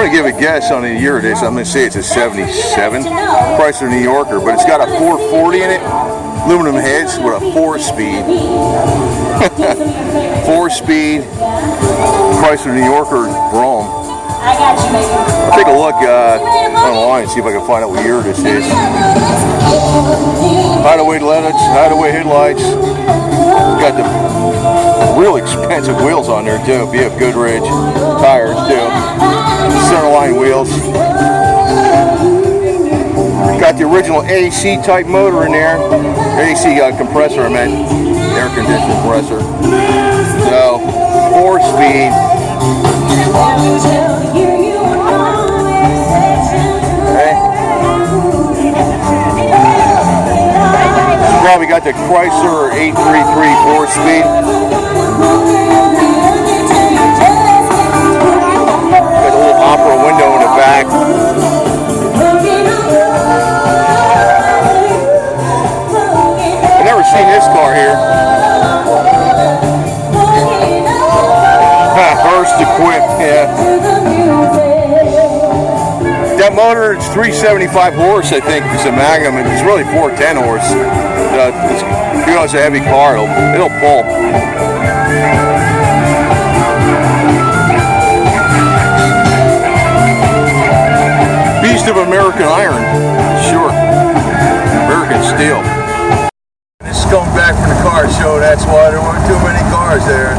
going to give a guess on the year of this. I'm going to say it's a 77 Chrysler New Yorker, but it's got a 440 in it. Aluminum heads with a 4-speed. 4-speed Chrysler New Yorker BROUGHAM. I'll take a look online and see if I can find out what year this is. Hideaway headlights. Got the real expensive wheels on there too. BF Goodrich tires too. Centerline wheels. Got the original AC type motor in there. AC compressor, I meant air conditioning compressor. So 4-speed. Probably got the Chrysler 833 4-speed. Got a little opera window in the back. I've never seen this car here. First equipped, yeah. That motor, it's 375 horse, I think. It's a Magnum, and it's really 410 horse. You know, it's a heavy car. It'll pull. Beast of American iron, sure. American steel. This is going back from the car show. That's why there weren't too many cars there.